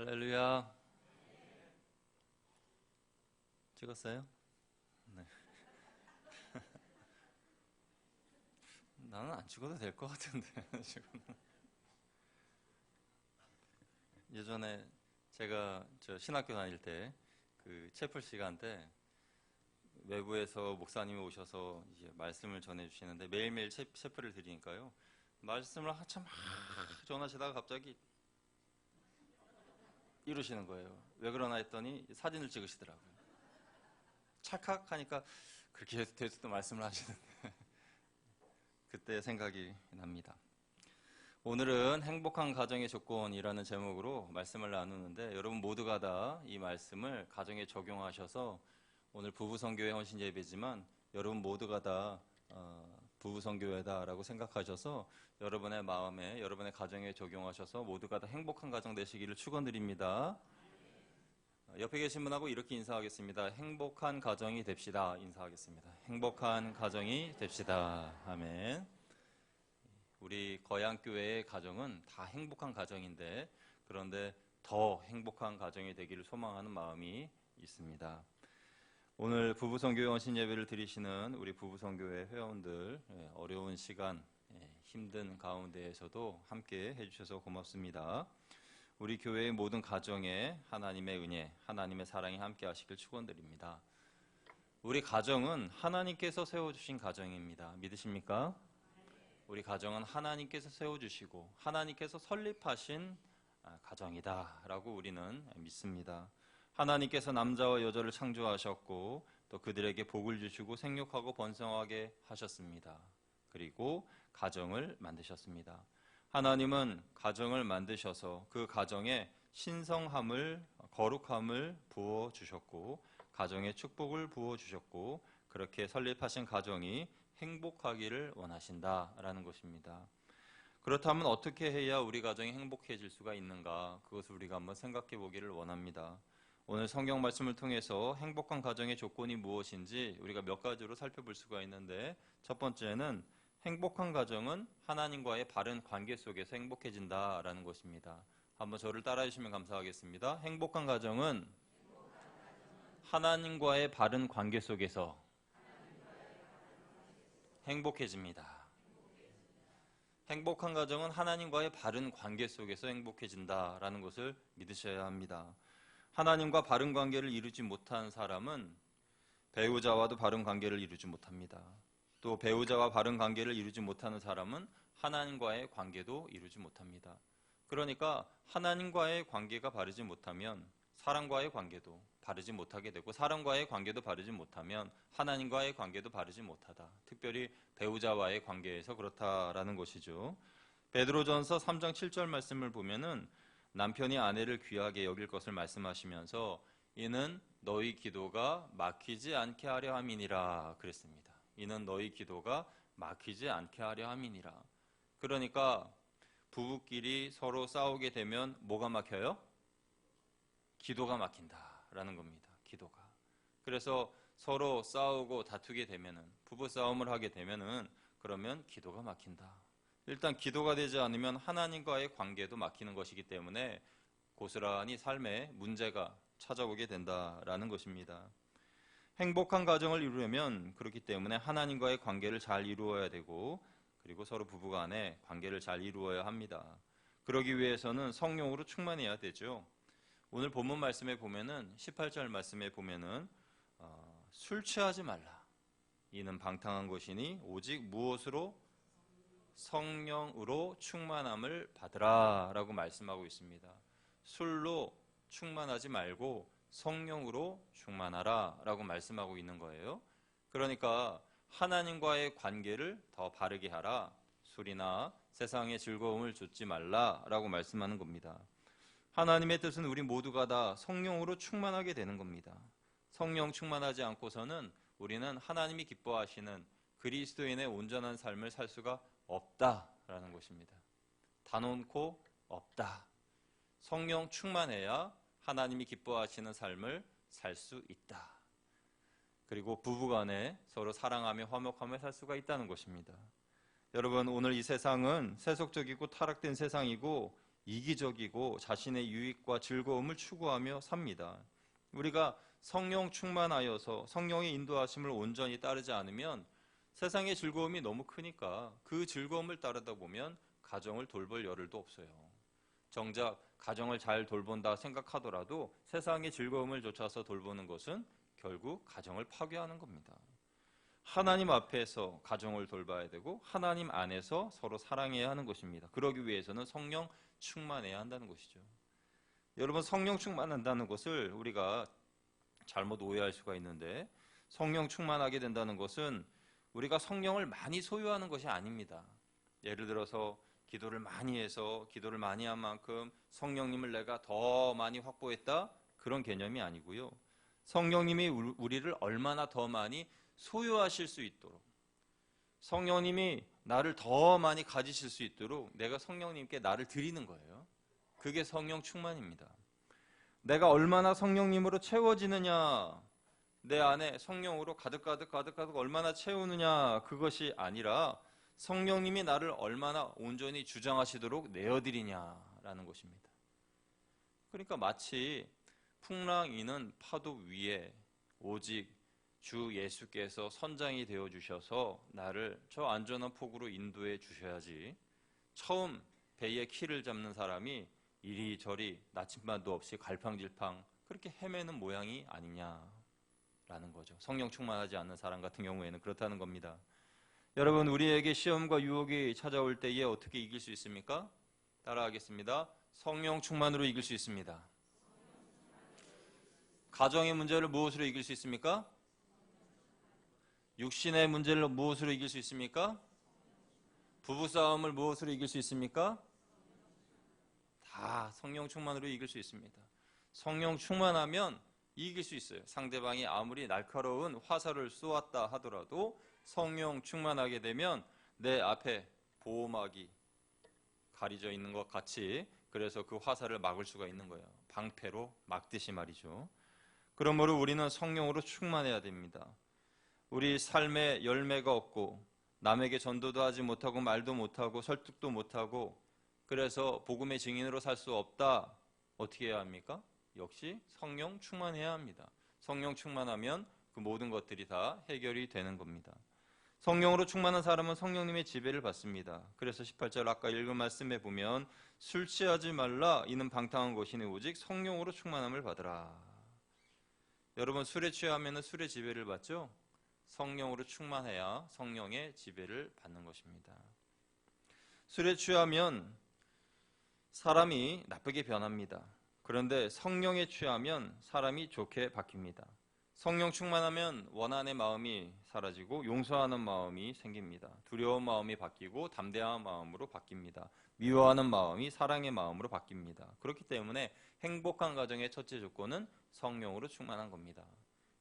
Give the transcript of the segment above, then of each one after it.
할렐루야. 찍었어요? 네. 나는 안 찍어도 될 것 같은데 지금. 예전에 제가 신학교 다닐 때 그 채플 시간 때 외부에서 목사님이 오셔서 이제 말씀을 전해 주시는데 매일매일 채플을 드리니까요. 말씀을 한참 전하시다가 갑자기 이러시는 거예요. 왜 그러나 했더니 사진을 찍으시더라고요. 찰칵하니까 그렇게 돼서도 말씀을 하시는데 그때 생각이 납니다. 오늘은 행복한 가정의 조건이라는 제목으로 말씀을 나누는데 여러분 모두가 다 이 말씀을 가정에 적용하셔서 오늘 부부성교회 헌신 예배지만 여러분 모두가 다 부부성교회다라고 생각하셔서 여러분의 마음에 여러분의 가정에 적용하셔서 모두가 다 행복한 가정 되시기를 축원드립니다. 옆에 계신 분하고 이렇게 인사하겠습니다. 행복한 가정이 됩시다. 인사하겠습니다. 행복한 가정이 됩시다. 아멘. 우리 거양교회의 가정은 다 행복한 가정인데 그런데 더 행복한 가정이 되기를 소망하는 마음이 있습니다. 오늘 부부성교회 헌신 예배를 드리시는 우리 부부성교회 회원들 어려운 시간 힘든 가운데에서도 함께 해주셔서 고맙습니다. 우리 교회의 모든 가정에 하나님의 은혜, 하나님의 사랑이 함께 하시길 축원드립니다. 우리 가정은 하나님께서 세워주신 가정입니다. 믿으십니까? 우리 가정은 하나님께서 세워주시고 하나님께서 설립하신 가정이다라고 우리는 믿습니다. 하나님께서 남자와 여자를 창조하셨고 또 그들에게 복을 주시고 생육하고 번성하게 하셨습니다. 그리고 가정을 만드셨습니다. 하나님은 가정을 만드셔서 그 가정에 신성함을, 거룩함을 부어주셨고 가정에 축복을 부어주셨고 그렇게 설립하신 가정이 행복하기를 원하신다라는 것입니다. 그렇다면 어떻게 해야 우리 가정이 행복해질 수가 있는가? 그것을 우리가 한번 생각해 보기를 원합니다. 오늘 성경 말씀을 통해서 행복한 가정의 조건이 무엇인지 우리가 몇 가지로 살펴볼 수가 있는데 첫 번째는 행복한 가정은 하나님과의 바른 관계 속에서 행복해진다라는 것입니다. 한번 저를 따라해 주시면 감사하겠습니다. 행복한 가정은 하나님과의 바른 관계 속에서 행복해집니다. 행복한 가정은 하나님과의 바른 관계 속에서 행복해진다라는 것을 믿으셔야 합니다. 하나님과 바른 관계를 이루지 못한 사람은 배우자와도 바른 관계를 이루지 못합니다. 또 배우자와 바른 관계를 이루지 못하는 사람은 하나님과의 관계도 이루지 못합니다. 그러니까 하나님과의 관계가 바르지 못하면 사람과의 관계도 바르지 못하게 되고 사람과의 관계도 바르지 못하면 하나님과의 관계도 바르지 못하다. 특별히 배우자와의 관계에서 그렇다라는 것이죠. 베드로전서 3장 7절 말씀을 보면은 남편이 아내를 귀하게 여길 것을 말씀하시면서 이는 너희 기도가 막히지 않게 하려 함이니라 그랬습니다. 이는 너희 기도가 막히지 않게 하려 함이니라. 그러니까 부부끼리 서로 싸우게 되면 뭐가 막혀요? 기도가 막힌다라는 겁니다. 기도가. 그래서 서로 싸우고 다투게 되면은 부부 싸움을 하게 되면은 그러면 기도가 막힌다. 일단 기도가 되지 않으면 하나님과의 관계도 막히는 것이기 때문에 고스란히 삶에 문제가 찾아오게 된다라는 것입니다. 행복한 가정을 이루려면 그렇기 때문에 하나님과의 관계를 잘 이루어야 되고 그리고 서로 부부간의 관계를 잘 이루어야 합니다. 그러기 위해서는 성령으로 충만해야 되죠. 오늘 본문 말씀에 보면은 18절 말씀에 보면은 술 취하지 말라. 이는 방탕한 것이니 오직 무엇으로? 성령으로 충만함을 받으라라고 말씀하고 있습니다. 술로 충만하지 말고 성령으로 충만하라라고 말씀하고 있는 거예요. 그러니까 하나님과의 관계를 더 바르게 하라. 술이나 세상의 즐거움을 좇지 말라라고 말씀하는 겁니다. 하나님의 뜻은 우리 모두가 다 성령으로 충만하게 되는 겁니다. 성령 충만하지 않고서는 우리는 하나님이 기뻐하시는 그리스도인의 온전한 삶을 살 수가 없다라는 것입니다. 단언코 없다. 성령 충만해야 하나님이 기뻐하시는 삶을 살 수 있다. 그리고 부부간에 서로 사랑하며 화목하며 살 수가 있다는 것입니다. 여러분 오늘 이 세상은 세속적이고 타락된 세상이고 이기적이고 자신의 유익과 즐거움을 추구하며 삽니다. 우리가 성령 충만하여서 성령의 인도하심을 온전히 따르지 않으면 세상의 즐거움이 너무 크니까 그 즐거움을 따르다 보면 가정을 돌볼 여를도 없어요. 정작 가정을 잘 돌본다 생각하더라도 세상의 즐거움을 쫓아서 돌보는 것은 결국 가정을 파괴하는 겁니다. 하나님 앞에서 가정을 돌봐야 되고 하나님 안에서 서로 사랑해야 하는 것입니다. 그러기 위해서는 성령 충만해야 한다는 것이죠. 여러분, 성령 충만한다는 것을 우리가 잘못 오해할 수가 있는데, 성령 충만하게 된다는 것은 우리가 성령을 많이 소유하는 것이 아닙니다. 예를 들어서 기도를 많이 해서 기도를 많이 한 만큼 성령님을 내가 더 많이 확보했다, 그런 개념이 아니고요. 성령님이 우리를 얼마나 더 많이 소유하실 수 있도록, 성령님이 나를 더 많이 가지실 수 있도록 내가 성령님께 나를 드리는 거예요. 그게 성령 충만입니다. 내가 얼마나 성령님으로 채워지느냐, 내 안에 성령으로 가득 얼마나 채우느냐, 그것이 아니라 성령님이 나를 얼마나 온전히 주장하시도록 내어드리냐라는 것입니다. 그러니까 마치 풍랑이는 파도 위에 오직 주 예수께서 선장이 되어 주셔서 나를 저 안전한 폭으로 인도해 주셔야지, 처음 배의 키를 잡는 사람이 이리저리 나침반도 없이 갈팡질팡 그렇게 헤매는 모양이 아니냐라는 거죠. 성령 충만하지 않는 사람 같은 경우에는 그렇다는 겁니다. 여러분, 우리에게 시험과 유혹이 찾아올 때에 어떻게 이길 수 있습니까? 따라하겠습니다. 성령 충만으로 이길 수 있습니다. 가정의 문제를 무엇으로 이길 수 있습니까? 육신의 문제를 무엇으로 이길 수 있습니까? 부부싸움을 무엇으로 이길 수 있습니까? 다 성령 충만으로 이길 수 있습니다. 성령 충만하면 이길 수 있어요. 상대방이 아무리 날카로운 화살을 쏘았다 하더라도 성령 충만하게 되면 내 앞에 보호막이 가려져 있는 것 같이, 그래서 그 화살을 막을 수가 있는 거예요. 방패로 막듯이 말이죠. 그러므로 우리는 성령으로 충만해야 됩니다. 우리 삶에 열매가 없고 남에게 전도도 하지 못하고 말도 못하고 설득도 못하고 그래서 복음의 증인으로 살 수 없다. 어떻게 해야 합니까? 역시 성령 충만해야 합니다. 성령 충만하면 그 모든 것들이 다 해결이 되는 겁니다. 성령으로 충만한 사람은 성령님의 지배를 받습니다. 그래서 18절 아까 읽은 말씀에 보면 술 취하지 말라, 이는 방탕한 것이니 오직 성령으로 충만함을 받으라. 여러분, 술에 취하면 술의 지배를 받죠? 성령으로 충만해야 성령의 지배를 받는 것입니다. 술에 취하면 사람이 나쁘게 변합니다. 그런데 성령에 취하면 사람이 좋게 바뀝니다. 성령 충만하면 원한의 마음이 사라지고 용서하는 마음이 생깁니다. 두려운 마음이 바뀌고 담대한 마음으로 바뀝니다. 미워하는 마음이 사랑의 마음으로 바뀝니다. 그렇기 때문에 행복한 가정의 첫째 조건은 성령으로 충만한 겁니다.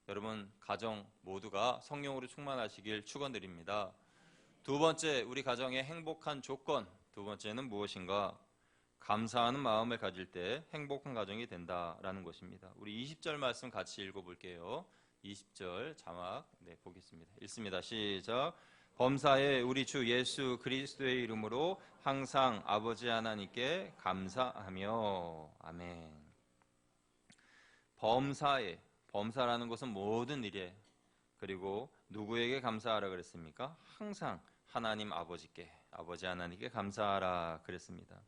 여러분, 가정 모두가 성령으로 충만하시길 축원드립니다. 두 번째, 우리 가정의 행복한 조건, 두 번째는 무엇인가? 감사하는 마음을 가질 때 행복한 가정이 된다라는 것입니다. 우리 20절 말씀 같이 읽어볼게요. 20절 자막 보겠습니다. 읽습니다. 시작. 범사에 우리 주 예수 그리스도의 이름으로 항상 아버지 하나님께 감사하며. 아멘. 범사에, 범사라는 것은 모든 일에, 그리고 누구에게 감사하라 그랬습니까? 항상 하나님 아버지께, 아버지 하나님께 감사하라 그랬습니다.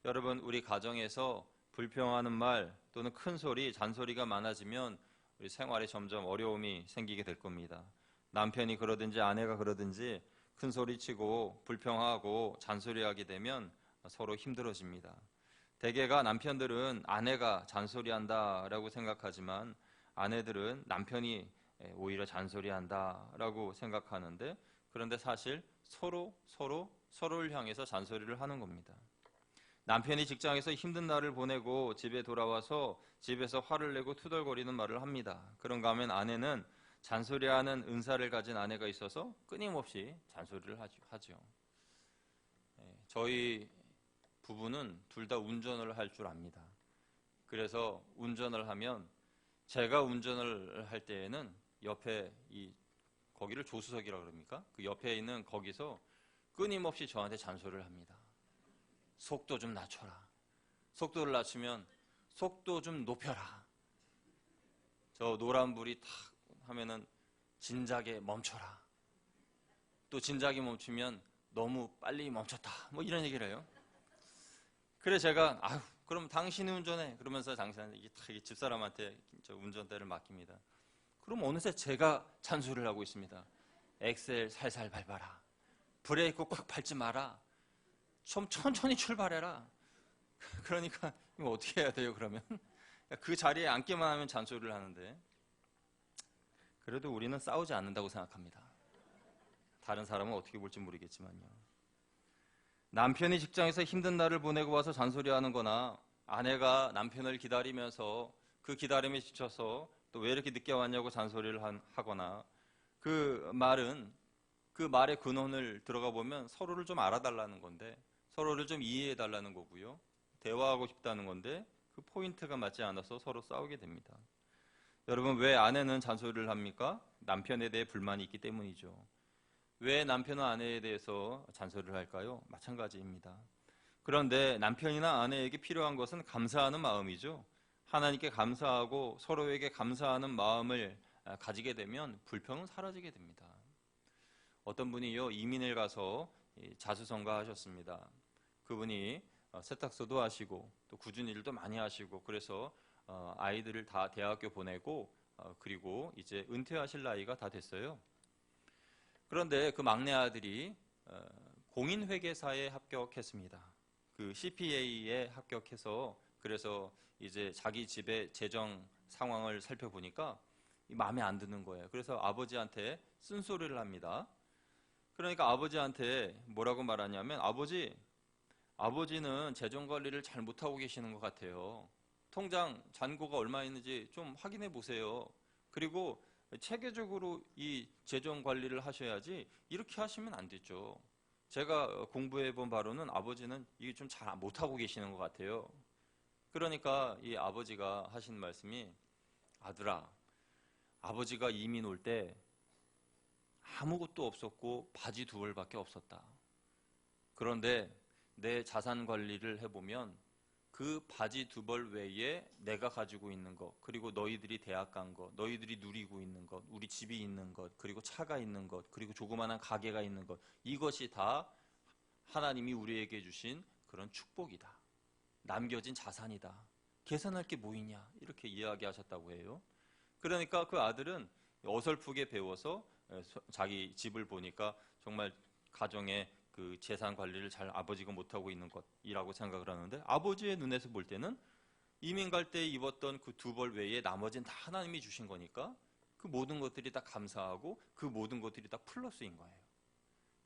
여러분, 우리 가정에서 불평하는 말 또는 큰 소리, 잔소리가 많아지면 우리 생활에 점점 어려움이 생기게 될 겁니다. 남편이 그러든지 아내가 그러든지 큰 소리치고 불평하고 잔소리하게 되면 서로 힘들어집니다. 대개가 남편들은 아내가 잔소리한다라고 생각하지만 아내들은 남편이 오히려 잔소리한다라고 생각하는데, 그런데 사실 서로를 향해서 잔소리를 하는 겁니다. 남편이 직장에서 힘든 날을 보내고 집에 돌아와서 집에서 화를 내고 투덜거리는 말을 합니다. 그런가 하면 아내는 잔소리하는 은사를 가진 아내가 있어서 끊임없이 잔소리를 하죠. 저희 부부는 둘 다 운전을 할 줄 압니다. 그래서 운전을 하면, 제가 운전을 할 때에는 옆에 거기를 조수석이라고 그럽니까? 그 옆에 있는 거기서 끊임없이 저한테 잔소리를 합니다. 속도 좀 낮춰라. 속도를 낮추면 속도 좀 높여라. 저 노란불이 탁 하면은 진작에 멈춰라. 또 진작에 멈추면 너무 빨리 멈췄다. 뭐 이런 얘기를 해요. 그래 제가 아유 그럼 당신이 운전해. 그러면서 당신한테 집사람한테 저 운전대를 맡깁니다. 그럼 어느새 제가 잔소리를 하고 있습니다. 엑셀 살살 밟아라. 브레이크 꽉 밟지 마라. 좀 천천히 출발해라. 그러니까 이거 어떻게 해야 돼요 그러면? 그 자리에 앉기만 하면 잔소리를 하는데 그래도 우리는 싸우지 않는다고 생각합니다. 다른 사람은 어떻게 볼지 모르겠지만요. 남편이 직장에서 힘든 날을 보내고 와서 잔소리하는 거나 아내가 남편을 기다리면서 그 기다림에 지쳐서 또 왜 이렇게 늦게 왔냐고 잔소리를 하거나 그 말의 근원을 들어가 보면 서로를 좀 알아달라는 건데 서로를 좀 이해해달라는 거고요. 대화하고 싶다는 건데 그 포인트가 맞지 않아서 서로 싸우게 됩니다. 여러분 왜 아내는 잔소리를 합니까? 남편에 대해 불만이 있기 때문이죠. 왜 남편은 아내에 대해서 잔소리를 할까요? 마찬가지입니다. 그런데 남편이나 아내에게 필요한 것은 감사하는 마음이죠. 하나님께 감사하고 서로에게 감사하는 마음을 가지게 되면 불평은 사라지게 됩니다. 어떤 분이요 이민을 가서 자수성가하셨습니다. 그분이 세탁소도 하시고 또 굳은 일도 많이 하시고 그래서 아이들을 다 대학교 보내고 그리고 이제 은퇴하실 나이가 다 됐어요. 그런데 그 막내 아들이 공인회계사에 합격했습니다. 그 CPA에 합격해서 그래서 이제 자기 집의 재정 상황을 살펴보니까 마음에 안 드는 거예요. 그래서 아버지한테 쓴소리를 합니다. 그러니까 아버지한테 뭐라고 말하냐면 아버지는 재정 관리를 잘 못하고 계시는 것 같아요. 통장 잔고가 얼마 있는지 좀 확인해 보세요. 그리고 체계적으로 이 재정 관리를 하셔야지 이렇게 하시면 안 되죠. 제가 공부해 본 바로는 아버지는 이게 좀 잘 못하고 계시는 것 같아요. 그러니까 이 아버지가 하신 말씀이 아들아, 아버지가 이민 올 때 아무것도 없었고 바지 두 벌밖에 없었다. 그런데 내 자산 관리를 해보면 그 바지 두 벌 외에 내가 가지고 있는 것, 그리고 너희들이 대학 간 것, 너희들이 누리고 있는 것, 우리 집이 있는 것, 그리고 차가 있는 것, 그리고 조그마한 가게가 있는 것, 이것이 다 하나님이 우리에게 주신 그런 축복이다. 남겨진 자산이다. 계산할 게 뭐 있냐 이렇게 이야기하셨다고 해요. 그러니까 그 아들은 어설프게 배워서 자기 집을 보니까 정말 가정의 그 재산 관리를 잘 아버지가 못하고 있는 것이라고 생각을 하는데 아버지의 눈에서 볼 때는 이민 갈 때 입었던 그 두 벌 외에 나머지는 다 하나님이 주신 거니까 그 모든 것들이 다 감사하고 그 모든 것들이 다 플러스인 거예요.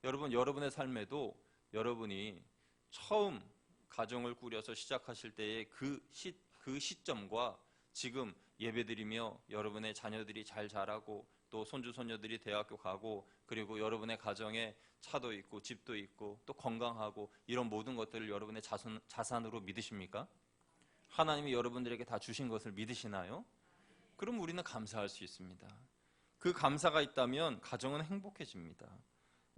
여러분, 여러분의 삶에도 여러분이 처음 가정을 꾸려서 시작하실 때의 그 시점과 지금 예배드리며 여러분의 자녀들이 잘 자라고 또 손주 손녀들이 대학교 가고 그리고 여러분의 가정에 차도 있고 집도 있고 또 건강하고 이런 모든 것들을 여러분의 자산으로 믿으십니까? 하나님이 여러분들에게 다 주신 것을 믿으시나요? 그럼 우리는 감사할 수 있습니다. 그 감사가 있다면 가정은 행복해집니다.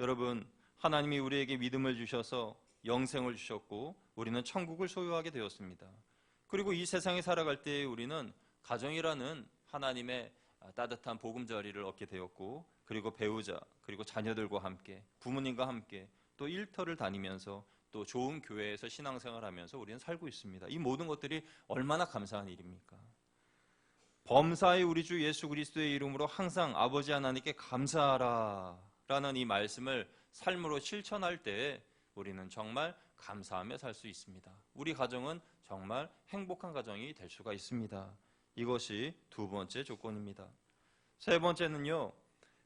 여러분, 하나님이 우리에게 믿음을 주셔서 영생을 주셨고 우리는 천국을 소유하게 되었습니다. 그리고 이 세상에 살아갈 때 우리는 가정이라는 하나님의 따뜻한 보금자리를 얻게 되었고 그리고 배우자 그리고 자녀들과 함께 부모님과 함께 또 일터를 다니면서 또 좋은 교회에서 신앙생활하면서 우리는 살고 있습니다. 이 모든 것들이 얼마나 감사한 일입니까? 범사의 우리 주 예수 그리스도의 이름으로 항상 아버지 하나님께 감사하라 라는 이 말씀을 삶으로 실천할 때 우리는 정말 감사하며 살 수 있습니다. 우리 가정은 정말 행복한 가정이 될 수가 있습니다. 이것이 두 번째 조건입니다. 세 번째는요,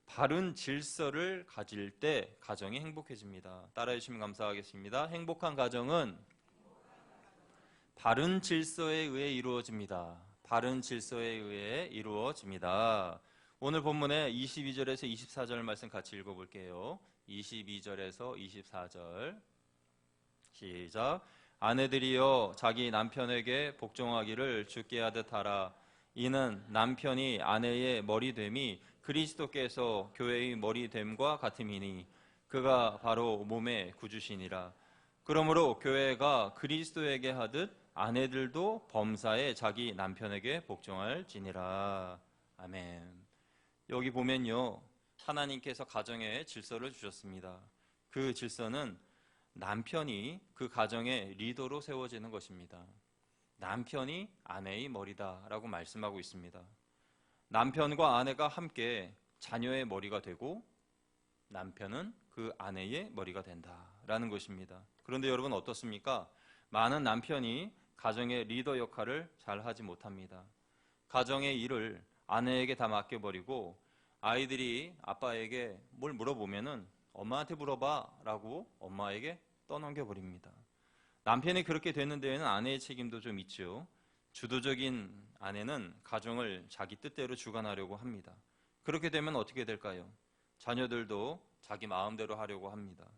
바른 질서를 가질 때 가정이 행복해집니다. 따라해 주시면 감사하겠습니다. 행복한 가정은 바른 질서에 의해 이루어집니다. 바른 질서에 의해 이루어집니다. 오늘 본문의 22절에서 24절 말씀 같이 읽어볼게요. 22절에서 24절 시작. 아내들이여 자기 남편에게 복종하기를 주께 하듯 하라. 이는 남편이 아내의 머리됨이 그리스도께서 교회의 머리됨과 같음이니 그가 바로 몸의 구주시니라. 그러므로 교회가 그리스도에게 하듯 아내들도 범사에 자기 남편에게 복종할지니라. 아멘. 여기 보면요, 하나님께서 가정에 질서를 주셨습니다. 그 질서는 남편이 그 가정의 리더로 세워지는 것입니다. 남편이 아내의 머리다라고 말씀하고 있습니다. 남편과 아내가 함께 자녀의 머리가 되고 남편은 그 아내의 머리가 된다라는 것입니다. 그런데 여러분 어떻습니까? 많은 남편이 가정의 리더 역할을 잘 하지 못합니다. 가정의 일을 아내에게 다 맡겨버리고 아이들이 아빠에게 뭘 물어보면은 엄마한테 물어봐 라고 엄마에게 떠넘겨버립니다. 남편이 그렇게 되는 데에는 아내의 책임도 좀 있죠. 주도적인 아내는 가정을 자기 뜻대로 주관하려고 합니다. 그렇게 되면 어떻게 될까요? 자녀들도 자기 마음대로 하려고 합니다.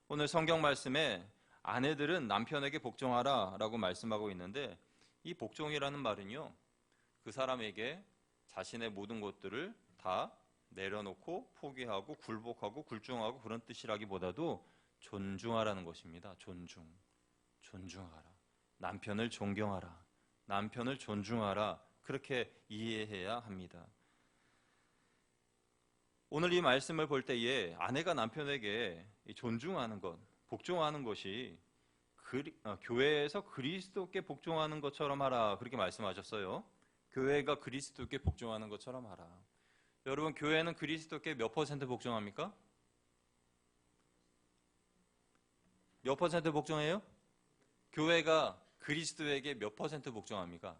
오늘 성경 말씀에 아내들은 남편에게 복종하라 라고 말씀하고 있는데, 이 복종이라는 말은요, 그 사람에게 자신의 모든 것들을 다 내려놓고 포기하고 굴복하고 굴종하고 그런 뜻이라기보다도 존중하라는 것입니다. 존중하라. 남편을 존경하라. 남편을 존중하라. 그렇게 이해해야 합니다. 오늘 이 말씀을 볼 때에 아내가 남편에게 존중하는 것, 복종하는 것이 교회에서 그리스도께 복종하는 것처럼 하라, 그렇게 말씀하셨어요. 교회가 그리스도께 복종하는 것처럼 하라. 여러분, 교회는 그리스도께 몇 퍼센트 복종합니까? 몇 퍼센트 복종해요? 교회가 그리스도에게 몇 퍼센트 복종합니까?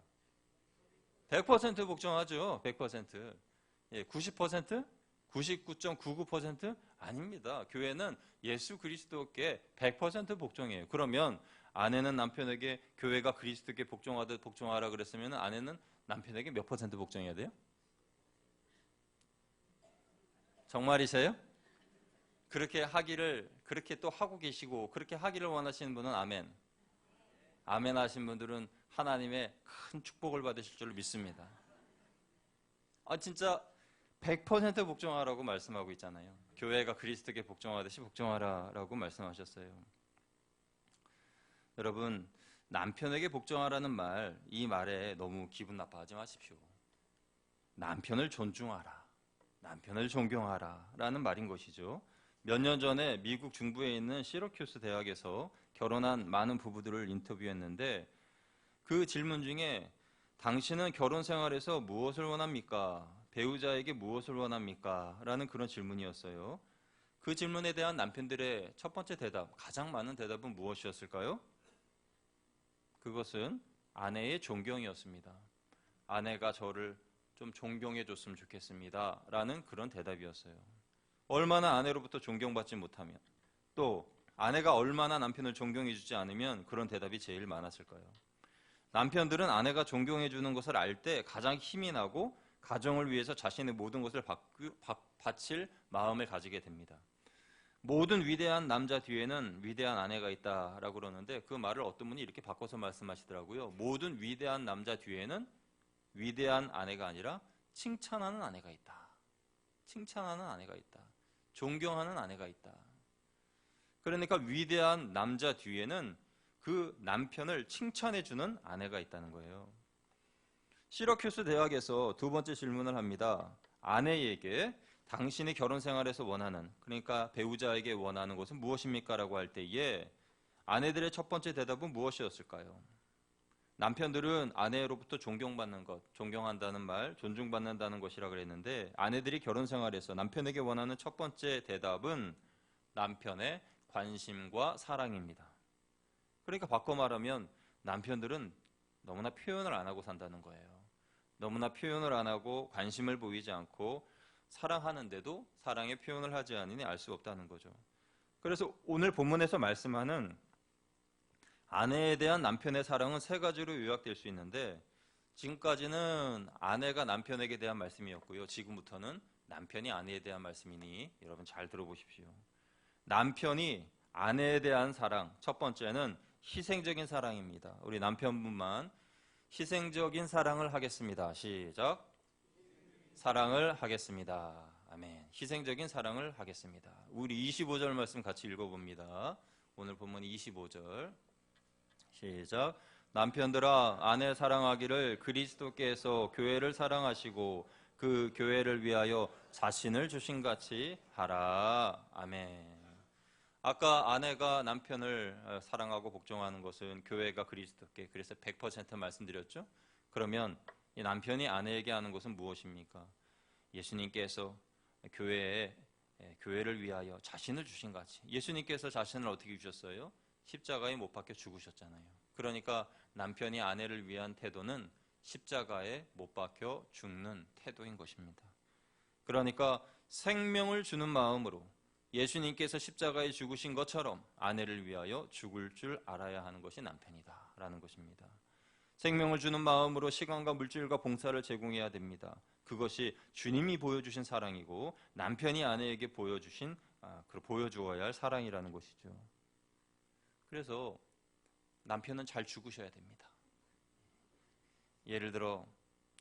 100% 복종하죠. 100%. 90%? 99.99%? 아닙니다. 교회는 예수 그리스도께 100% 복종해요. 그러면 아내는 남편에게 교회가 그리스도께 복종하듯 복종하라 그랬으면 아내는 남편에게 몇 퍼센트 복종해야 돼요? 정말이세요? 그렇게 하기를, 그렇게 또 하고 계시고 그렇게 하기를 원하시는 분은 아멘. 아멘 하신 분들은 하나님의 큰 축복을 받으실 줄 믿습니다. 진짜 100% 복종하라고 말씀하고 있잖아요. 교회가 그리스도께 복종하듯이 복종하라라고 말씀하셨어요. 여러분, 남편에게 복종하라는 말, 이 말에 너무 기분 나빠하지 마십시오. 남편을 존중하라, 남편을 존경하라 라는 말인 것이죠. 몇 년 전에 미국 중부에 있는 시러큐스 대학에서 결혼한 많은 부부들을 인터뷰했는데, 그 질문 중에 당신은 결혼 생활에서 무엇을 원합니까? 배우자에게 무엇을 원합니까? 라는 그런 질문이었어요. 그 질문에 대한 남편들의 첫 번째 대답, 가장 많은 대답은 무엇이었을까요? 그것은 아내의 존경이었습니다. 아내가 저를 좀 존경해 줬으면 좋겠습니다 라는 그런 대답이었어요. 얼마나 아내로부터 존경받지 못하면, 또 아내가 얼마나 남편을 존경해 주지 않으면 그런 대답이 제일 많았을까요? 남편들은 아내가 존경해 주는 것을 알 때 가장 힘이 나고 가정을 위해서 자신의 모든 것을 바칠 마음을 가지게 됩니다. 모든 위대한 남자 뒤에는 위대한 아내가 있다라고 그러는데, 그 말을 어떤 분이 이렇게 바꿔서 말씀하시더라고요. 모든 위대한 남자 뒤에는 위대한 아내가 아니라 칭찬하는 아내가 있다. 칭찬하는 아내가 있다. 존경하는 아내가 있다. 그러니까 위대한 남자 뒤에는 그 남편을 칭찬해주는 아내가 있다는 거예요. 시러큐스 대학에서 두 번째 질문을 합니다. 아내에게 당신이 결혼 생활에서 원하는, 그러니까 배우자에게 원하는 것은 무엇입니까? 라고 할 때에 아내들의 첫 번째 대답은 무엇이었을까요? 남편들은 아내로부터 존경받는 것, 존경한다는 말, 존중받는다는 것이라 그랬는데, 아내들이 결혼 생활에서 남편에게 원하는 첫 번째 대답은 남편의 관심과 사랑입니다. 그러니까 바꿔 말하면 남편들은 너무나 표현을 안 하고 산다는 거예요. 너무나 표현을 안 하고 관심을 보이지 않고 사랑하는데도 사랑의 표현을 하지 않으니 알 수 없다는 거죠. 그래서 오늘 본문에서 말씀하는 아내에 대한 남편의 사랑은 세 가지로 요약될 수 있는데, 지금까지는 아내가 남편에게 대한 말씀이었고요. 지금부터는 남편이 아내에 대한 말씀이니 여러분 잘 들어보십시오. 남편이 아내에 대한 사랑, 첫 번째는 희생적인 사랑입니다. 우리 남편분만 희생적인 사랑을 하겠습니다. 시작. 사랑을 하겠습니다. 아멘. 희생적인 사랑을 하겠습니다. 우리 25절 말씀 같이 읽어봅니다. 오늘 본문 25절 시작. 남편들아 아내 사랑하기를 그리스도께서 교회를 사랑하시고 그 교회를 위하여 자신을 주신같이 하라. 아멘. 아까 아내가 남편을 사랑하고 복종하는 것은 교회가 그리스도께, 그래서 100% 말씀드렸죠. 그러면 이 남편이 아내에게 하는 것은 무엇입니까? 예수님께서 교회를 위하여 자신을 주신 같이. 예수님께서 자신을 어떻게 주셨어요? 십자가에 못 박혀 죽으셨잖아요. 그러니까 남편이 아내를 위한 태도는 십자가에 못 박혀 죽는 태도인 것입니다. 그러니까 생명을 주는 마음으로 예수님께서 십자가에 죽으신 것처럼 아내를 위하여 죽을 줄 알아야 하는 것이 남편이다 라는 것입니다. 생명을 주는 마음으로 시간과 물질과 봉사를 제공해야 됩니다. 그것이 주님이 보여주신 사랑이고 남편이 아내에게 보여주어야 할 사랑이라는 것이죠. 그래서 남편은 잘 죽으셔야 됩니다. 예를 들어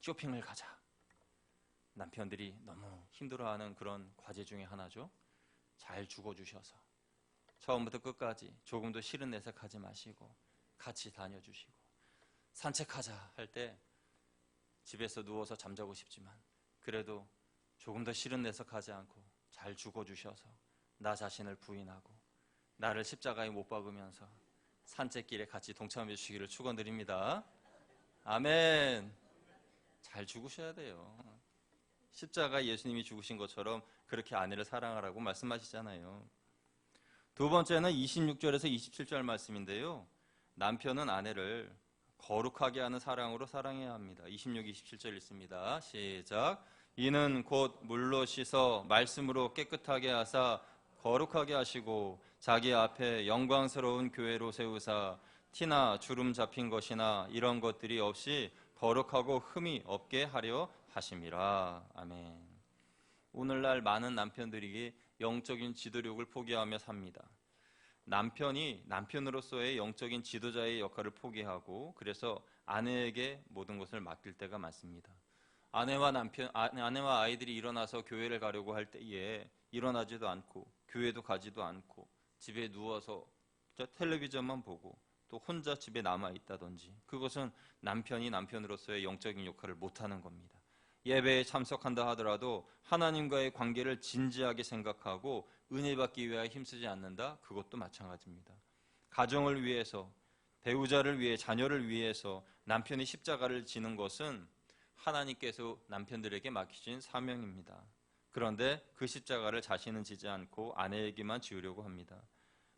쇼핑을 가자. 남편들이 너무 힘들어하는 그런 과제 중에 하나죠. 잘 죽어주셔서 처음부터 끝까지 조금도 싫은 내색하지 마시고 같이 다녀주시고, 산책하자 할 때 집에서 누워서 잠자고 싶지만 그래도 조금 더 싫은 내색하지 않고 잘 죽어주셔서 나 자신을 부인하고 나를 십자가에 못 박으면서 산책길에 같이 동참해 주시기를 축원드립니다. 아멘. 잘 죽으셔야 돼요. 십자가 예수님이 죽으신 것처럼 그렇게 아내를 사랑하라고 말씀하시잖아요. 두 번째는 26절에서 27절 말씀인데요. 남편은 아내를 거룩하게 하는 사랑으로 사랑해야 합니다. 26, 27절 읽습니다. 시작. 이는 곧 물로 씻어 말씀으로 깨끗하게 하사 거룩하게 하시고 자기 앞에 영광스러운 교회로 세우사 티나 주름 잡힌 것이나 이런 것들이 없이 거룩하고 흠이 없게 하려 하심이라. 아멘. 오늘날 많은 남편들이 영적인 지도력을 포기하며 삽니다. 남편이 남편으로서의 영적인 지도자의 역할을 포기하고 그래서 아내에게 모든 것을 맡길 때가 많습니다. 아내와 아이들이 일어나서 교회를 가려고 할 때에 일어나지도 않고 교회도 가지도 않고 집에 누워서 텔레비전만 보고 또 혼자 집에 남아 있다든지, 그것은 남편이 남편으로서의 영적인 역할을 못하는 겁니다. 예배에 참석한다 하더라도 하나님과의 관계를 진지하게 생각하고 은혜 받기 위하여 힘쓰지 않는다? 그것도 마찬가지입니다. 가정을 위해서, 배우자를 위해, 자녀를 위해서 남편이 십자가를 지는 것은 하나님께서 남편들에게 맡기신 사명입니다. 그런데 그 십자가를 자신은 지지 않고 아내에게만 지우려고 합니다.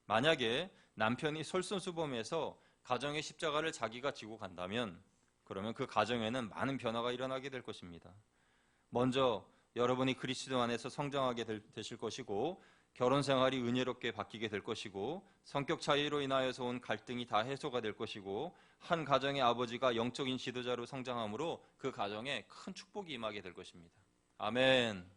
만약에 남편이 솔선수범해서 가정의 십자가를 자기가 지고 간다면 그러면 그 가정에는 많은 변화가 일어나게 될 것입니다. 먼저 여러분이 그리스도 안에서 성장하게 되실 것이고 결혼 생활이 은혜롭게 바뀌게 될 것이고 성격 차이로 인하여서 온 갈등이 다 해소가 될 것이고 한 가정의 아버지가 영적인 지도자로 성장함으로 그 가정에 큰 축복이 임하게 될 것입니다. 아멘.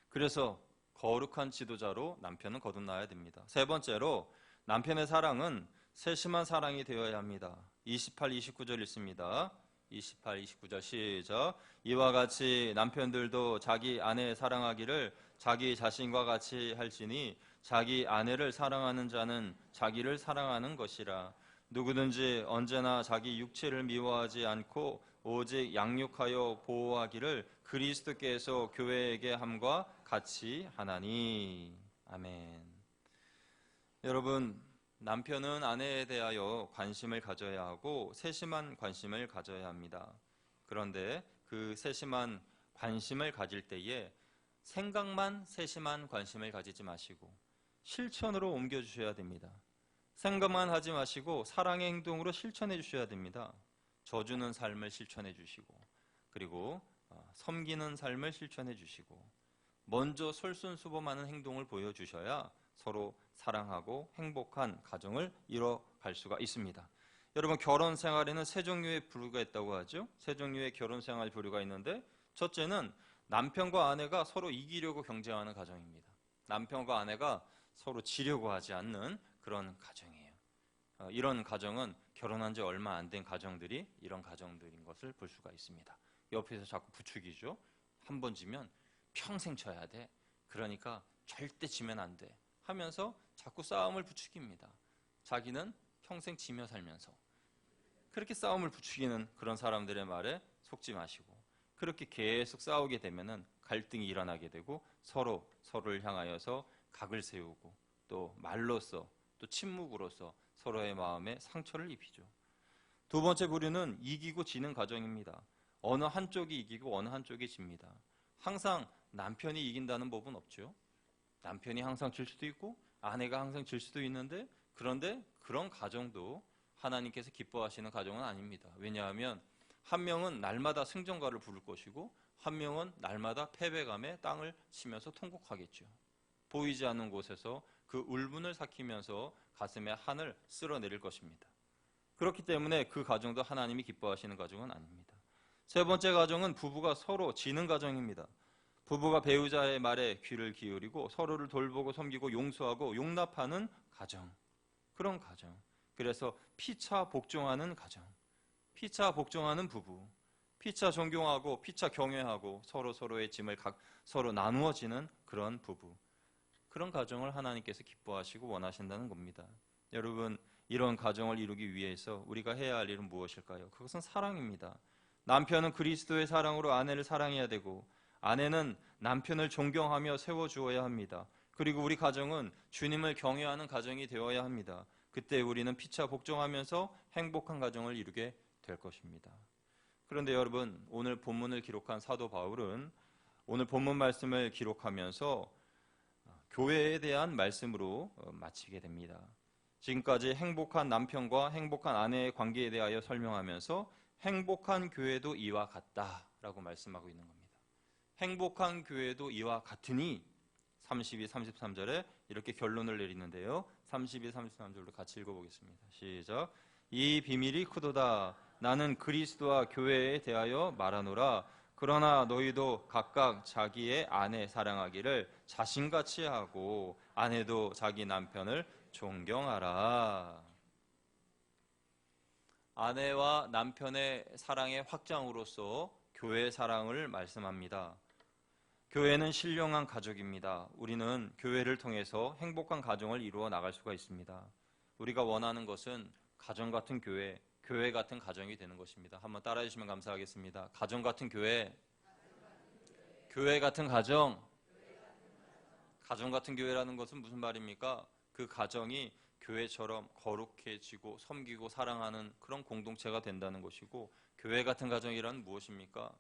그래서 거룩한 지도자로 남편은 거듭나야 됩니다. 세 번째로 남편의 사랑은 세심한 사랑이 되어야 합니다. 28, 29절 읽습니다. 28, 29절 시작. 이와 같이 남편들도 자기 아내 사랑하기를 자기 자신과 같이 할지니 자기 아내를 사랑하는 자는 자기를 사랑하는 것이라. 누구든지 언제나 자기 육체를 미워하지 않고 오직 양육하여 보호하기를 그리스도께서 교회에게 함과 같이 하나니. 아멘. 여러분, 남편은 아내에 대하여 관심을 가져야 하고 세심한 관심을 가져야 합니다. 그런데 그 세심한 관심을 가질 때에 생각만 세심한 관심을 가지지 마시고 실천으로 옮겨주셔야 됩니다. 생각만 하지 마시고 사랑의 행동으로 실천해 주셔야 됩니다. 져주는 삶을 실천해 주시고 그리고 섬기는 삶을 실천해 주시고 먼저 솔선수범하는 행동을 보여주셔야 서로 사랑하고 행복한 가정을 이뤄갈 수가 있습니다. 여러분, 결혼 생활에는 세 종류의 부류가 있다고 하죠. 세 종류의 결혼 생활 부류가 있는데 첫째는 남편과 아내가 서로 이기려고 경쟁하는 가정입니다. 남편과 아내가 서로 지려고 하지 않는 그런 가정이에요. 이런 가정은 결혼한 지 얼마 안 된 가정들이 이런 가정들인 것을 볼 수가 있습니다. 옆에서 자꾸 부추기죠. 한 번 지면 평생 져야 돼. 그러니까 절대 지면 안 돼. 하면서 자꾸 싸움을 부추깁니다. 자기는 평생 지며 살면서. 그렇게 싸움을 부추기는 그런 사람들의 말에 속지 마시고, 그렇게 계속 싸우게 되면은 갈등이 일어나게 되고 서로를 향하여서 각을 세우고 또 말로써 또 침묵으로써 서로의 마음에 상처를 입히죠. 두 번째 부류는 이기고 지는 가정입니다. 어느 한쪽이 이기고 어느 한쪽이 집니다. 항상 남편이 이긴다는 법은 없죠. 남편이 항상 질 수도 있고 아내가 항상 질 수도 있는데, 그런데 그런 가정도 하나님께서 기뻐하시는 가정은 아닙니다. 왜냐하면 한 명은 날마다 승전가를 부를 것이고 한 명은 날마다 패배감에 땅을 치면서 통곡하겠죠. 보이지 않는 곳에서 그 울분을 삭히면서 가슴에 한을 쓸어내릴 것입니다. 그렇기 때문에 그 가정도 하나님이 기뻐하시는 가정은 아닙니다. 세 번째 가정은 부부가 서로 지는 가정입니다. 부부가 배우자의 말에 귀를 기울이고 서로를 돌보고 섬기고 용서하고 용납하는 가정, 그런 가정. 그래서 피차 복종하는 가정, 피차 복종하는 부부, 피차 존경하고 피차 경외하고 서로의 짐을 서로 나누어지는 그런 부부, 그런 가정을 하나님께서 기뻐하시고 원하신다는 겁니다. 여러분, 이런 가정을 이루기 위해서 우리가 해야 할 일은 무엇일까요? 그것은 사랑입니다. 남편은 그리스도의 사랑으로 아내를 사랑해야 되고, 아내는 남편을 존경하며 세워주어야 합니다. 그리고 우리 가정은 주님을 경외하는 가정이 되어야 합니다. 그때 우리는 피차 복종하면서 행복한 가정을 이루게 될 것입니다. 그런데 여러분, 오늘 본문을 기록한 사도 바울은 오늘 본문 말씀을 기록하면서 교회에 대한 말씀으로 마치게 됩니다. 지금까지 행복한 남편과 행복한 아내의 관계에 대하여 설명하면서 행복한 교회도 이와 같다라고 말씀하고 있는 겁니다. 행복한 교회도 이와 같으니 32, 33절에 이렇게 결론을 내리는데요. 32, 33절로 같이 읽어보겠습니다. 시작. 이 비밀이 크도다. 나는 그리스도와 교회에 대하여 말하노라. 그러나 너희도 각각 자기의 아내 사랑하기를 자신같이 하고 아내도 자기 남편을 존경하라. 아내와 남편의 사랑의 확장으로서 교회의 사랑을 말씀합니다. 교회는 신령한 가족입니다. 우리는 교회를 통해서 행복한 가정을 이루어 나갈 수가 있습니다. 우리가 원하는 것은 가정 같은 교회, 교회 같은 가정이 되는 것입니다. 한번 따라해 주시면 감사하겠습니다. 가정 같은 교회, 교회 같은 가정. 가정 같은 교회라는 것은 무슨 말입니까? 그 가정이 교회처럼 거룩해지고 섬기고 사랑하는 그런 공동체가 된다는 것이고, 교회 같은 가정이란 무엇입니까?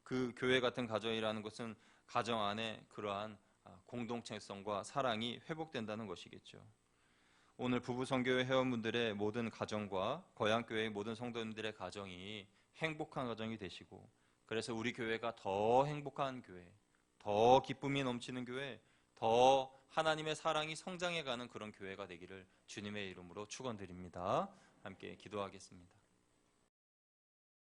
그 교회 같은 가정이라는 것은 가정 안에 그러한 공동체성과 사랑이 회복된다는 것이겠죠. 오늘 부부선교회 회원분들의 모든 가정과 거양교회의 모든 성도님들의 가정이 행복한 가정이 되시고, 그래서 우리 교회가 더 행복한 교회, 더 기쁨이 넘치는 교회, 더 하나님의 사랑이 성장해가는 그런 교회가 되기를 주님의 이름으로 축원드립니다. 함께 기도하겠습니다.